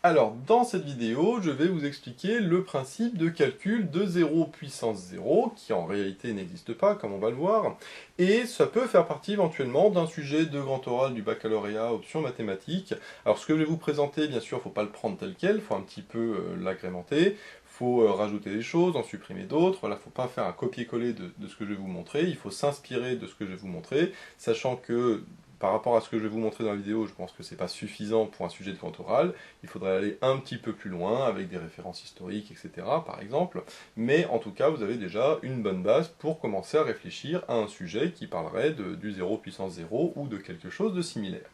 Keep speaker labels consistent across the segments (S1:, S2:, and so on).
S1: Alors, dans cette vidéo, je vais vous expliquer le principe de calcul de 0 puissance 0, qui en réalité n'existe pas, comme on va le voir, et ça peut faire partie éventuellement d'un sujet de grand oral du baccalauréat option mathématiques. Alors, ce que je vais vous présenter, bien sûr, il ne faut pas le prendre tel quel, il faut un petit peu l'agrémenter, il faut rajouter des choses, en supprimer d'autres, voilà, il ne faut pas faire un copier-coller de ce que je vais vous montrer, il faut s'inspirer de ce que je vais vous montrer, sachant que par rapport à ce que je vais vous montrer dans la vidéo, je pense que c'est pas suffisant pour un sujet de grand oral. Il faudrait aller un petit peu plus loin, avec des références historiques, etc., par exemple. Mais en tout cas, vous avez déjà une bonne base pour commencer à réfléchir à un sujet qui parlerait du 0 puissance 0 ou de quelque chose de similaire.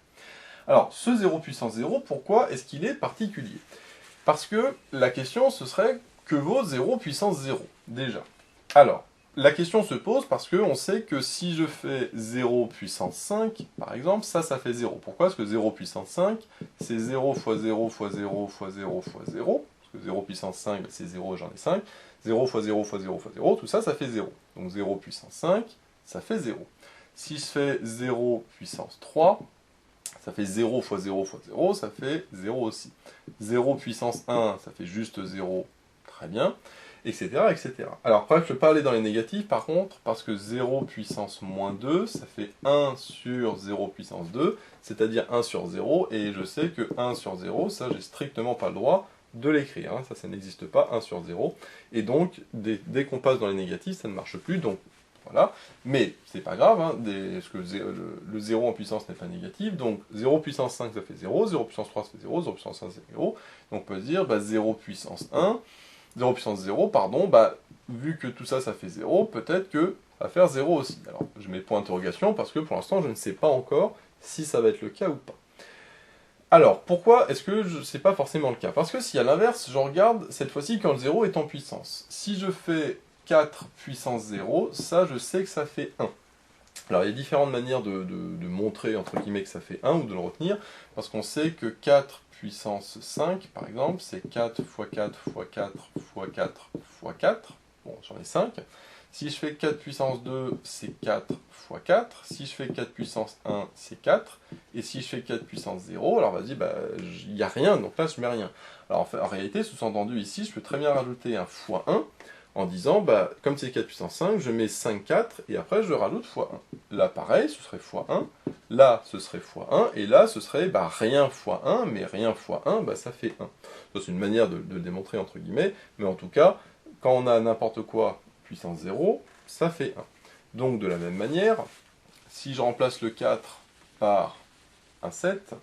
S1: Alors, ce 0 puissance 0, pourquoi est-ce qu'il est particulier? Parce que la question, ce serait, que vaut 0 puissance 0, déjà? Alors, la question se pose parce qu'on sait que si je fais 0 puissance 5, par exemple, ça fait 0. Pourquoi? Parce que 0 puissance 5, c'est 0 fois 0 fois 0 fois 0 fois 0. Parce que 0 puissance 5, c'est 0, j'en ai 5. 0 fois 0 fois 0 fois 0, tout ça, ça fait 0. Donc 0 puissance 5, ça fait 0. Si je fais 0 puissance 3, ça fait 0 fois 0 fois 0, ça fait 0 aussi. 0 puissance 1, ça fait juste 0, très bien, etc., etc. Alors après, je ne peux pas aller dans les négatifs, par contre, parce que 0 puissance moins 2, ça fait 1 sur 0 puissance 2, c'est-à-dire 1 sur 0, et je sais que 1 sur 0, ça, j'ai strictement pas le droit de l'écrire, hein. Ça n'existe pas, 1 sur 0, et donc, dès qu'on passe dans les négatifs, ça ne marche plus, donc voilà, mais c'est pas grave, hein, parce que le 0 en puissance n'est pas négatif, donc 0 puissance 5 ça fait 0, 0 puissance 3 ça fait 0, 0 puissance 5 c'est 0, donc on peut se dire 0 puissance 1, 0 puissance 0, pardon, vu que tout ça ça fait 0, peut-être que ça va faire 0 aussi. Alors je mets point d'interrogation parce que pour l'instant je ne sais pas encore si ça va être le cas ou pas. Alors, pourquoi est-ce que c'est pas forcément le cas? Parce que si à l'inverse, je regarde cette fois-ci quand le 0 est en puissance. Si je fais 4 puissance 0, ça je sais que ça fait 1. Alors il y a différentes manières de montrer entre guillemets que ça fait 1 ou de le retenir, parce qu'on sait que 4 puissance 5, par exemple, c'est 4 fois 4 fois 4 fois 4 fois 4, bon j'en ai 5. Si je fais 4 puissance 2, c'est 4 fois 4. Si je fais 4 puissance 1, c'est 4. Et si je fais 4 puissance 0, alors vas-y, il n'y a rien, donc là je mets rien. Alors en réalité, sous-entendu ici, je peux très bien rajouter un fois 1, en disant, comme c'est 4 puissance 5, je mets 5, 4, et après je rajoute fois 1. Là pareil, ce serait fois 1, là ce serait fois 1, et là ce serait rien fois 1, mais rien fois 1, ça fait 1. Ça c'est une manière de le démontrer entre guillemets, mais en tout cas, quand on a n'importe quoi puissance 0, ça fait 1. Donc de la même manière, si je remplace le 4 par un 7,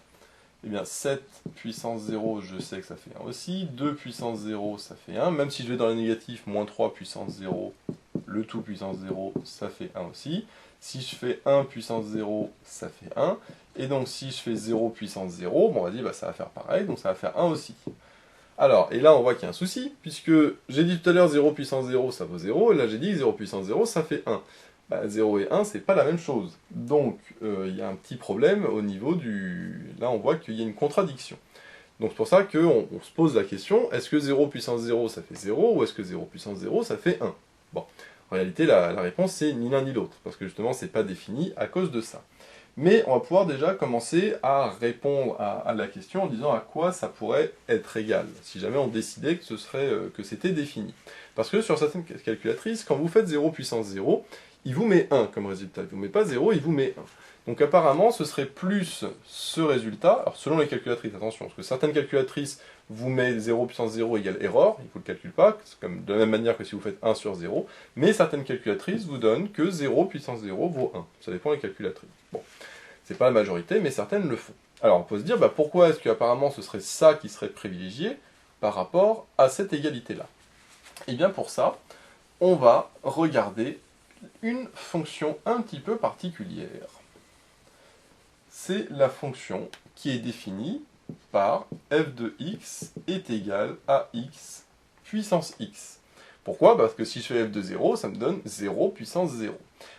S1: eh bien 7 puissance 0, je sais que ça fait 1 aussi, 2 puissance 0, ça fait 1, même si je vais dans les négatifs, moins 3 puissance 0, le tout puissance 0, ça fait 1 aussi. Si je fais 1 puissance 0, ça fait 1, et donc si je fais 0 puissance 0, bon on va dire ça va faire pareil, donc ça va faire 1 aussi. Alors, et là on voit qu'il y a un souci, puisque j'ai dit tout à l'heure 0 puissance 0 ça vaut 0, et là j'ai dit 0 puissance 0 ça fait 1. 0 et 1 c'est pas la même chose. Donc il y a un petit problème au niveau du... Là on voit qu'il y a une contradiction. Donc c'est pour ça qu'on se pose la question, est-ce que 0 puissance 0 ça fait 0, ou est-ce que 0 puissance 0 ça fait 1? Bon, en réalité la réponse c'est ni l'un ni l'autre, parce que justement c'est pas défini à cause de ça. Mais on va pouvoir déjà commencer à répondre à la question en disant à quoi ça pourrait être égal, si jamais on décidait que c'était défini. Parce que sur certaines calculatrices, quand vous faites 0 puissance 0, il vous met 1 comme résultat. Il ne vous met pas 0, il vous met 1. Donc apparemment, ce serait plus ce résultat, alors selon les calculatrices, attention, parce que certaines calculatrices vous mettent 0 puissance 0 égale erreur, il ne vous le calcule pas, c'est comme de la même manière que si vous faites 1 sur 0, mais certaines calculatrices vous donnent que 0 puissance 0 vaut 1. Ça dépend des calculatrices. Bon, c'est pas la majorité, mais certaines le font. Alors on peut se dire, pourquoi est-ce qu'apparemment ce serait ça qui serait privilégié par rapport à cette égalité-là? Et bien pour ça, on va regarder une fonction un petit peu particulière. C'est la fonction qui est définie par f de x est égal à x puissance x. Pourquoi? Parce que si je fais f de 0, ça me donne 0 puissance 0.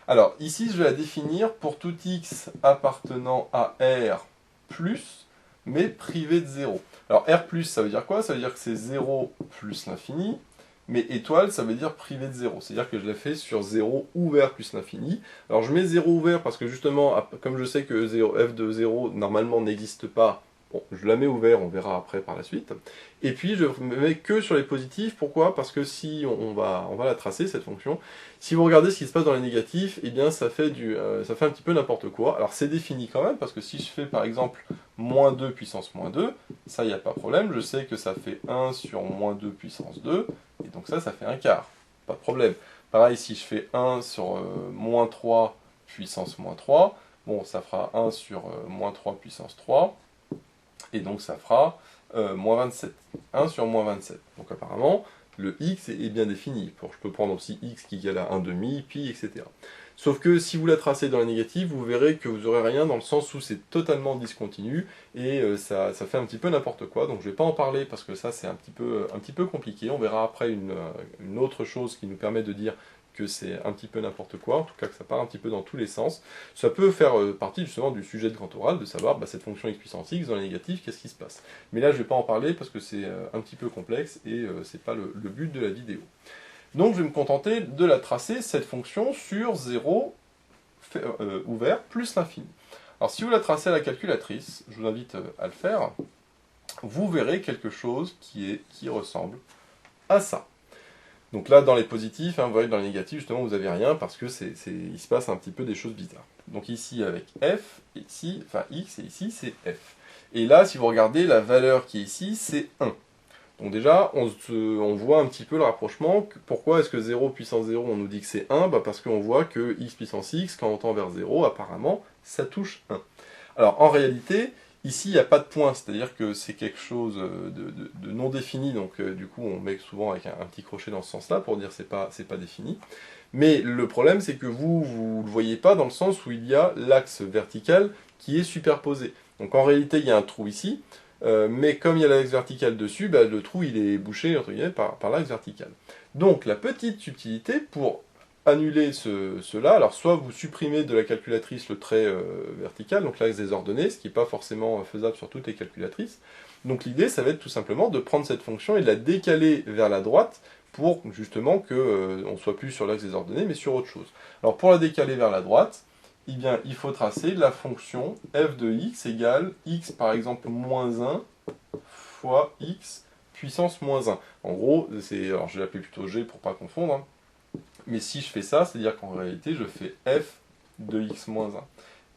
S1: Alors ici, je vais la définir pour tout x appartenant à R plus, mais privé de 0. Alors R plus, ça veut dire quoi? Ça veut dire que c'est 0 plus l'infini, mais étoile, ça veut dire privé de 0. C'est-à-dire que je l'ai fait sur 0 ouvert plus l'infini. Alors je mets 0 ouvert parce que justement, comme je sais que f de 0 normalement n'existe pas, Bon, je la mets ouvert, on verra après par la suite. Et puis je ne mets que sur les positifs, pourquoi? Parce que si on va la tracer, cette fonction, si vous regardez ce qui se passe dans les négatifs, eh bien ça fait un petit peu n'importe quoi. Alors c'est défini quand même, parce que si je fais par exemple moins 2 puissance moins 2, ça il n'y a pas de problème, je sais que ça fait 1 sur moins 2 puissance 2, et donc ça fait un quart, pas de problème. Pareil, si je fais 1 sur moins 3 puissance moins 3, bon ça fera 1 sur moins 3 puissance 3, et donc ça fera moins 27. 1 sur moins 27. Donc apparemment, le x est bien défini. Je peux prendre aussi x qui égale à 1 demi, pi, etc. Sauf que si vous la tracez dans la négative, vous verrez que vous n'aurez rien dans le sens où c'est totalement discontinu, et ça fait un petit peu n'importe quoi. Donc je ne vais pas en parler parce que ça c'est un petit peu compliqué. On verra après une autre chose qui nous permet de dire que c'est un petit peu n'importe quoi, en tout cas que ça part un petit peu dans tous les sens. Ça peut faire partie justement du sujet de grand oral, de savoir cette fonction x puissance x dans les négatifs, qu'est-ce qui se passe. Mais là je ne vais pas en parler parce que c'est un petit peu complexe et c'est pas le but de la vidéo. Donc je vais me contenter de la tracer, cette fonction, sur 0 ouvert plus l'infini. Alors si vous la tracez à la calculatrice, je vous invite à le faire, vous verrez quelque chose qui ressemble à ça. Donc là, dans les positifs, vous voyez que dans les négatifs, justement, vous n'avez rien parce que il se passe un petit peu des choses bizarres. Donc ici, avec f, ici, enfin x, et ici, c'est f. Et là, si vous regardez, la valeur qui est ici, c'est 1. Donc déjà, on voit un petit peu le rapprochement. Pourquoi est-ce que 0 puissance 0, on nous dit que c'est 1? Parce qu'on voit que x puissance x, quand on tend vers 0, apparemment, ça touche 1. Alors, en réalité, ici, il n'y a pas de point, c'est-à-dire que c'est quelque chose de non défini, donc du coup, on met souvent avec un petit crochet dans ce sens-là pour dire c'est pas défini. Mais le problème, c'est que vous ne le voyez pas dans le sens où il y a l'axe vertical qui est superposé. Donc en réalité, il y a un trou ici, mais comme il y a l'axe vertical dessus, le trou il est bouché entre guillemets, par l'axe vertical. Donc la petite subtilité pour annuler cela, alors soit vous supprimez de la calculatrice le trait vertical, donc l'axe des ordonnées, ce qui n'est pas forcément faisable sur toutes les calculatrices. Donc l'idée, ça va être tout simplement de prendre cette fonction et de la décaler vers la droite pour justement qu'on ne soit plus sur l'axe des ordonnées, mais sur autre chose. Alors pour la décaler vers la droite, eh bien, il faut tracer la fonction f de x égale x par exemple moins 1 fois x puissance moins 1. En gros, alors je vais l'appeler plutôt g pour ne pas confondre, hein. Mais si je fais ça, c'est-à-dire qu'en réalité, je fais f de x moins 1.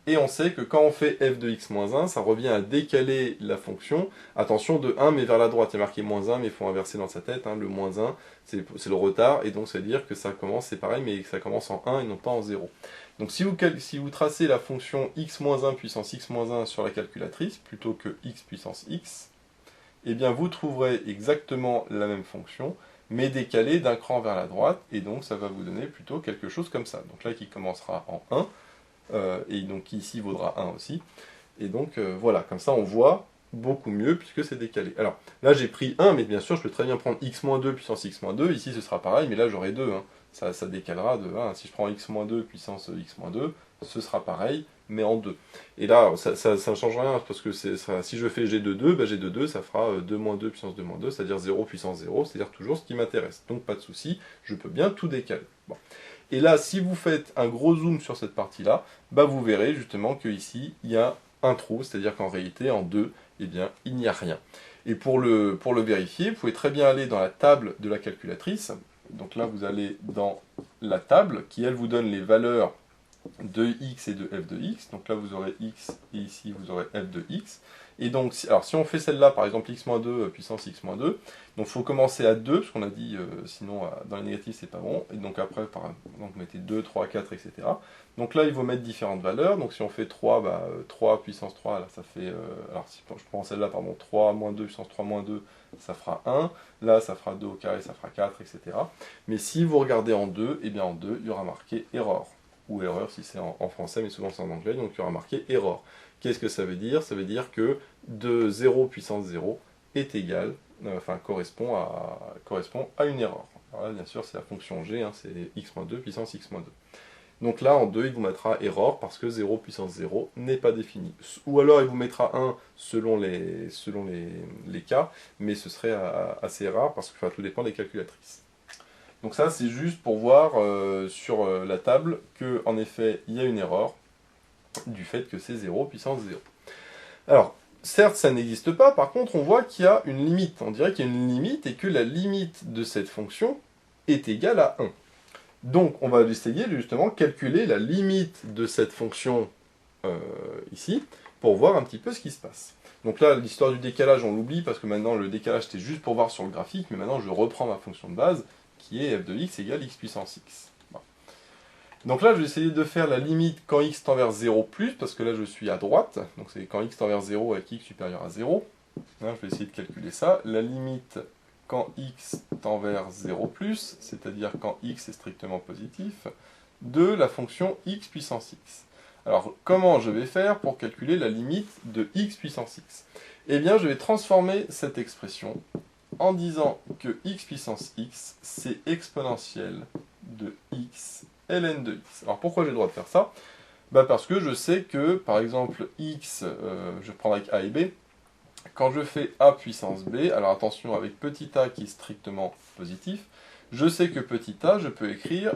S1: Et on sait que quand on fait f de x moins 1, ça revient à décaler la fonction, attention, de 1 mais vers la droite. Il y a marqué moins 1, mais il faut inverser dans sa tête, hein. Le moins 1, c'est le retard, et donc ça veut dire que ça commence, c'est pareil, mais que ça commence en 1 et non pas en 0. Donc si vous tracez la fonction x moins 1 puissance x moins 1 sur la calculatrice, plutôt que x puissance x, eh bien vous trouverez exactement la même fonction, mais décalée d'un cran vers la droite, et donc ça va vous donner plutôt quelque chose comme ça. Donc là qui commencera en 1, et donc qui ici vaudra 1 aussi. Et donc voilà, comme ça on voit beaucoup mieux puisque c'est décalé. Alors là j'ai pris 1, mais bien sûr je peux très bien prendre x-2 puissance x-2, ici ce sera pareil, mais là j'aurai 2, hein. Ça décalera de 1. Si je prends x-2 puissance x-2, ce sera pareil, mais en 2. Et là, ça ne change rien, parce que si je fais g de 2, g de 2, ça fera 2 moins 2 puissance 2 moins 2, c'est-à-dire 0 puissance 0, c'est-à-dire toujours ce qui m'intéresse. Donc pas de souci, je peux bien tout décaler. Bon. Et là, si vous faites un gros zoom sur cette partie-là, vous verrez justement qu'ici, il y a un trou, c'est-à-dire qu'en réalité, en 2, eh bien, il n'y a rien. Et pour le vérifier, vous pouvez très bien aller dans la table de la calculatrice. Donc là, vous allez dans la table qui, elle, vous donne les valeurs de x et de f de x. Donc là, vous aurez x et ici, vous aurez f de x. Et donc, alors si on fait celle-là, par exemple, x-2 puissance x-2, donc il faut commencer à 2, parce qu'on a dit, sinon, dans les négatifs, c'est pas bon. Et donc après, donc, vous mettez 2, 3, 4, etc. Donc là, il faut mettre différentes valeurs. Donc si on fait 3, 3 puissance 3, là, ça fait... alors si je prends celle-là, pardon, 3 moins 2 puissance 3 moins 2, ça fera 1. Là, ça fera 2 au carré, ça fera 4, etc. Mais si vous regardez en 2, eh bien en 2, il y aura marqué error. Ou erreur si c'est en français, mais souvent c'est en anglais, donc il y aura marqué error. Qu'est-ce que ça veut dire? Ça veut dire que de 0 puissance 0 est égal, correspond à une erreur. Alors là, bien sûr, c'est la fonction g, hein, c'est x-2 puissance x-2. Donc là, en 2, il vous mettra erreur parce que 0 puissance 0 n'est pas défini. Ou alors, il vous mettra 1 selon les cas, mais ce serait assez rare parce que tout dépend des calculatrices. Donc ça, c'est juste pour voir sur la table qu'en effet, il y a une erreur du fait que c'est 0 puissance 0. Alors, certes, ça n'existe pas, par contre, on voit qu'il y a une limite. On dirait qu'il y a une limite et que la limite de cette fonction est égale à 1. Donc, on va essayer de justement calculer la limite de cette fonction ici, pour voir un petit peu ce qui se passe. Donc là, l'histoire du décalage, on l'oublie, parce que maintenant, le décalage, c'était juste pour voir sur le graphique, mais maintenant, je reprends ma fonction de base, qui est f de x égale x puissance x. Voilà. Donc là, je vais essayer de faire la limite quand x tend vers 0+, parce que là, je suis à droite, donc c'est quand x tend vers 0 avec x supérieur à 0. Là, je vais essayer de calculer ça. La limite quand x tend vers 0+, c'est-à-dire quand x est strictement positif, de la fonction x puissance x. Alors, comment je vais faire pour calculer la limite de x puissance x? Eh bien, je vais transformer cette expression en disant que x puissance x, c'est exponentielle de x ln de x. Alors, pourquoi j'ai le droit de faire ça? Parce que je sais que, par exemple, x, je prends avec a et b, quand je fais a puissance b, alors attention, avec petit a qui est strictement positif, je sais que petit a, je peux écrire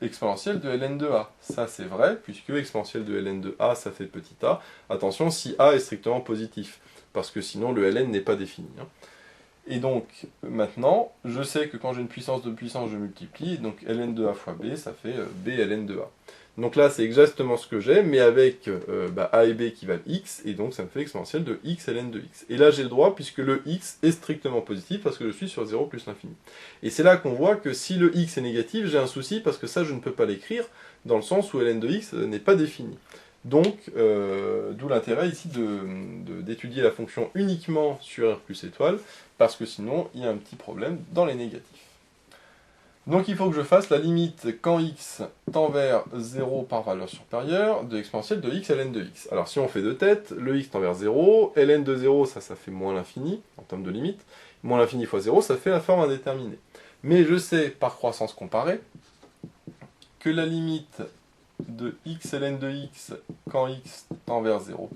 S1: exponentielle de ln de a. Ça, c'est vrai, puisque exponentielle de ln de a, ça fait petit a. Attention, si a est strictement positif, parce que sinon, le ln n'est pas défini. Et donc, maintenant, je sais que quand j'ai une puissance de puissance, je multiplie, donc ln de a fois b, ça fait b ln de a. Donc là, c'est exactement ce que j'ai, mais avec a et b qui valent x, et donc ça me fait exponentielle de x ln de x. Et là, j'ai le droit, puisque le x est strictement positif, parce que je suis sur 0 plus l'infini. Et c'est là qu'on voit que si le x est négatif, j'ai un souci, parce que ça, je ne peux pas l'écrire, dans le sens où ln de x n'est pas défini. Donc, d'où l'intérêt ici d'étudier la fonction uniquement sur r plus étoile, parce que sinon, il y a un petit problème dans les négatifs. Donc il faut que je fasse la limite quand x tend vers 0 par valeur supérieure de l'exponentielle de x ln de x. Alors si on fait de tête, le x tend vers 0, ln de 0, ça fait moins l'infini, en termes de limite. Moins l'infini fois 0, ça fait la forme indéterminée. Mais je sais, par croissance comparée, que la limite de x ln de x quand x tend vers 0+,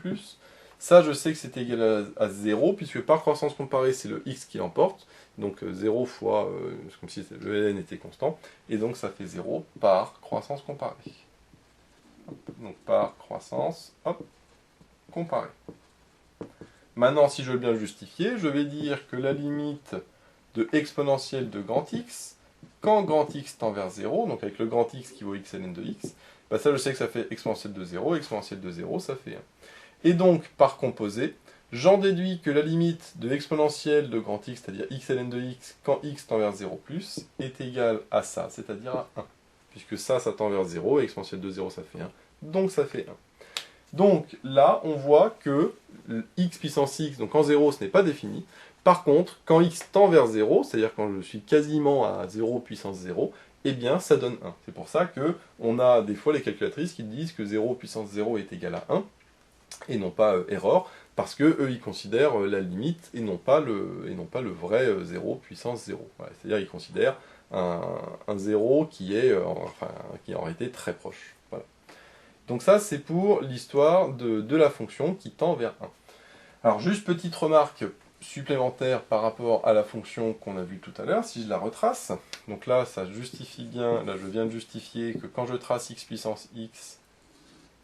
S1: ça je sais que c'est égal à 0, puisque par croissance comparée, c'est le x qui l'emporte. Donc 0 fois, c'est comme si le ln était constant, et donc ça fait 0 par croissance comparée. Donc par croissance, hop, comparée. Maintenant, si je veux bien le justifier, je vais dire que la limite de exponentielle de grand x, quand grand x tend vers 0, donc avec le grand x qui vaut x ln de x, ça je sais que ça fait exponentielle de 0, exponentielle de 0, ça fait 1. Et donc, par composé, j'en déduis que la limite de l'exponentielle de grand x, c'est-à-dire x ln de x, quand x tend vers 0+, est égale à ça, c'est-à-dire à 1. Puisque ça tend vers 0, et exponentielle de 0, ça fait 1. Donc ça fait 1. Donc là, on voit que x puissance x, donc en 0, ce n'est pas défini. Par contre, quand x tend vers 0, c'est-à-dire quand je suis quasiment à 0 puissance 0, eh bien ça donne 1. C'est pour ça qu'on a des fois les calculatrices qui disent que 0 puissance 0 est égal à 1, et non pas erreur, parce que eux ils considèrent la limite et non pas le vrai 0 puissance 0. Voilà, c'est-à-dire ils considèrent un 0 qui est en réalité très proche. Voilà. Donc ça c'est pour l'histoire de la fonction qui tend vers 1. Alors juste petite remarque supplémentaire par rapport à la fonction qu'on a vue tout à l'heure, si je la retrace, donc là ça justifie bien, là je viens de justifier que quand je trace x puissance x,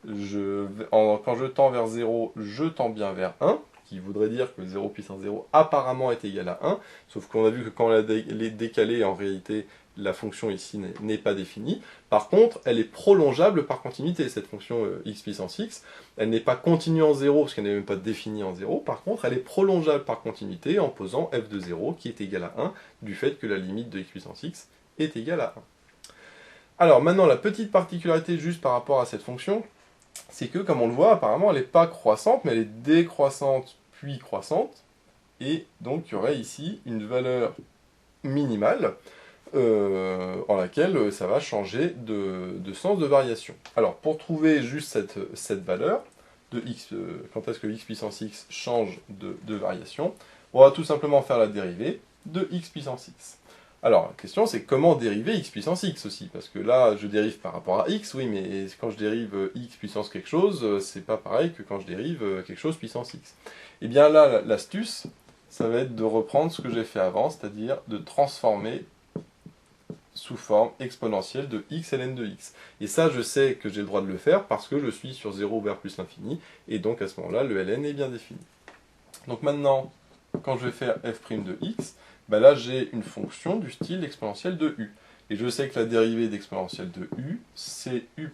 S1: quand je tends vers 0, je tends bien vers 1, qui voudrait dire que 0 puissance 0 apparemment est égal à 1, sauf qu'on a vu que quand on l'a décalé, en réalité, la fonction ici n'est pas définie. Par contre, elle est prolongeable par continuité, cette fonction x puissance x. Elle n'est pas continue en 0, parce qu'elle n'est même pas définie en 0. Par contre, elle est prolongeable par continuité en posant f de 0, qui est égal à 1, du fait que la limite de x puissance x est égale à 1. Alors maintenant, la petite particularité juste par rapport à cette fonction, c'est que, comme on le voit, apparemment, elle n'est pas croissante, mais elle est décroissante puis croissante. Et donc, il y aurait ici une valeur minimale en laquelle ça va changer de sens de variation. Alors, pour trouver juste cette valeur de x, quand est-ce que x puissance x change de variation, on va tout simplement faire la dérivée de x puissance x. Alors, la question c'est comment dériver x puissance x aussi, parce que là, je dérive par rapport à x, oui, mais quand je dérive x puissance quelque chose, c'est pas pareil que quand je dérive quelque chose puissance x. Et bien là, l'astuce, ça va être de reprendre ce que j'ai fait avant, c'est-à-dire de transformer sous forme exponentielle de x ln de x. Et ça, je sais que j'ai le droit de le faire parce que je suis sur 0 vers plus l'infini, et donc à ce moment-là, le ln est bien défini. Donc maintenant, quand je vais faire f' de x, bah là j'ai une fonction du style exponentielle de u. Et je sais que la dérivée d'exponentielle de u, c'est u'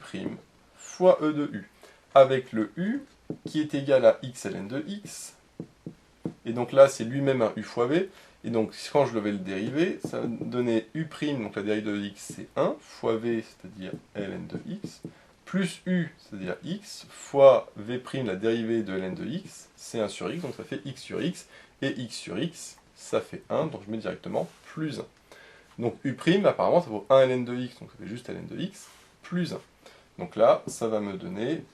S1: fois e de u. Avec le u qui est égal à x ln de x. Et donc là, c'est lui-même un u fois v. Et donc, quand je vais le dériver, ça va donner u', donc la dérivée de x, c'est 1, fois v, c'est-à-dire ln de x, plus u, c'est-à-dire x, fois v', la dérivée de ln de x, c'est 1 sur x, donc ça fait x sur x, et x sur x, ça fait 1, donc je mets directement plus 1. Donc u', apparemment, ça vaut 1 ln de x, donc ça fait juste ln de x, plus 1. Donc là, ça va me donner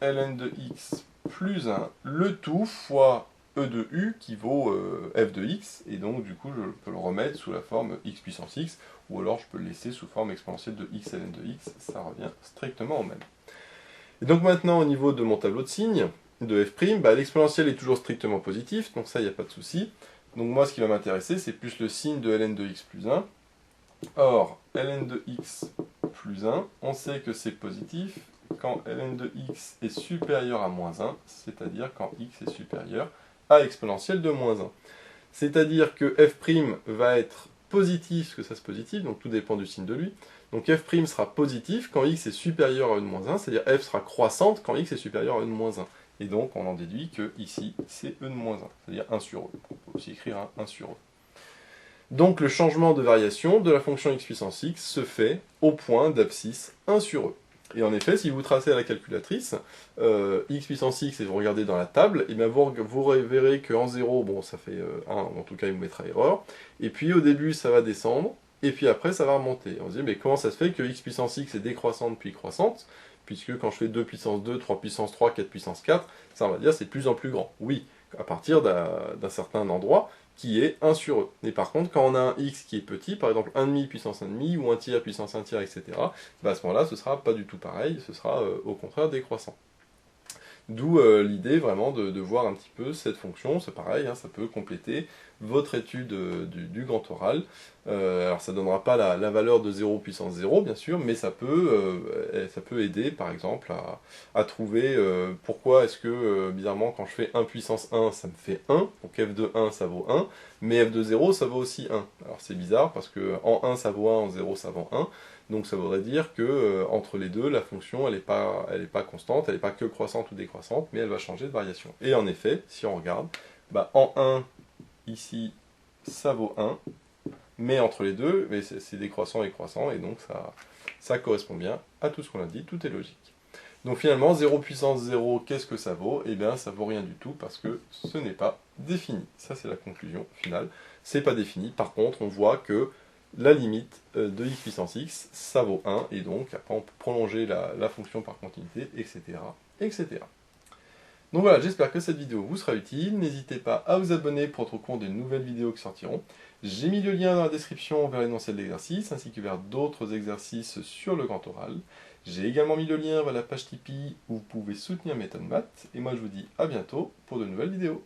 S1: ln de x plus 1, le tout fois e de u qui vaut f de x, et donc du coup je peux le remettre sous la forme x puissance x, ou alors je peux le laisser sous forme exponentielle de x ln de x, ça revient strictement au même. Et donc maintenant au niveau de mon tableau de signes, de f', bah, l'exponentiel est toujours strictement positif, donc ça il n'y a pas de souci. Donc moi ce qui va m'intéresser c'est plus le signe de ln de x plus 1. Or, ln de x plus 1, on sait que c'est positif quand ln de x est supérieur à moins 1, c'est-à-dire quand x est supérieur à exponentielle de moins 1. C'est-à-dire que f' va être positif, parce que ça c'est positif, donc tout dépend du signe de lui. Donc f' sera positif quand x est supérieur à e-1, c'est-à-dire f sera croissante quand x est supérieur à e-1. Et donc on en déduit que ici c'est e-1, c'est-à-dire 1 sur e. On peut aussi écrire un 1 sur e. Donc le changement de variation de la fonction x puissance x se fait au point d'abscisse 1 sur e. Et en effet, si vous tracez à la calculatrice, x puissance x et vous regardez dans la table, et bien vous verrez qu'en 0, bon ça fait 1, en tout cas il vous mettra erreur, et puis au début ça va descendre, et puis après ça va remonter. On se dit, mais comment ça se fait que x puissance x est décroissante puis croissante, puisque quand je fais 2 puissance 2, 3 puissance 3, 4 puissance 4, ça on va dire c'est de plus en plus grand. Oui, à partir d'un certain endroit, qui est 1 sur e. Mais par contre, quand on a un x qui est petit, par exemple 1,5 puissance 1,5 ou 1 tiers puissance 1 tiers, etc., bah à ce moment-là, ce sera pas du tout pareil, ce sera au contraire décroissant. D'où l'idée vraiment de voir un petit peu cette fonction, c'est pareil, hein, ça peut compléter votre étude du grand oral. Alors ça ne donnera pas la valeur de 0 puissance 0, bien sûr, mais ça peut aider par exemple à trouver pourquoi est-ce que bizarrement quand je fais 1 puissance 1, ça me fait 1, donc f de 1 ça vaut 1, mais f de 0 ça vaut aussi 1. Alors c'est bizarre parce que en 1 ça vaut 1, en 0 ça vaut 1. Donc ça voudrait dire que entre les deux, la fonction elle n'est pas constante, elle n'est pas que croissante ou décroissante, mais elle va changer de variation. Et en effet, si on regarde, bah, en 1, ici, ça vaut 1, mais entre les deux, c'est décroissant et croissant, et donc ça correspond bien à tout ce qu'on a dit, tout est logique. Donc finalement, 0 puissance 0, qu'est-ce que ça vaut? Eh bien, ça vaut rien du tout, parce que ce n'est pas défini. Ça, c'est la conclusion finale. C'est pas défini. Par contre, on voit que la limite de x puissance x, ça vaut 1, et donc après on peut prolonger la fonction par continuité, etc., etc. Donc voilà, j'espère que cette vidéo vous sera utile. N'hésitez pas à vous abonner pour être au courant des nouvelles vidéos qui sortiront. J'ai mis le lien dans la description vers l'énoncé de l'exercice, ainsi que vers d'autres exercices sur le grand oral. J'ai également mis le lien vers la page Tipeee où vous pouvez soutenir Méthode Math. Et moi je vous dis à bientôt pour de nouvelles vidéos.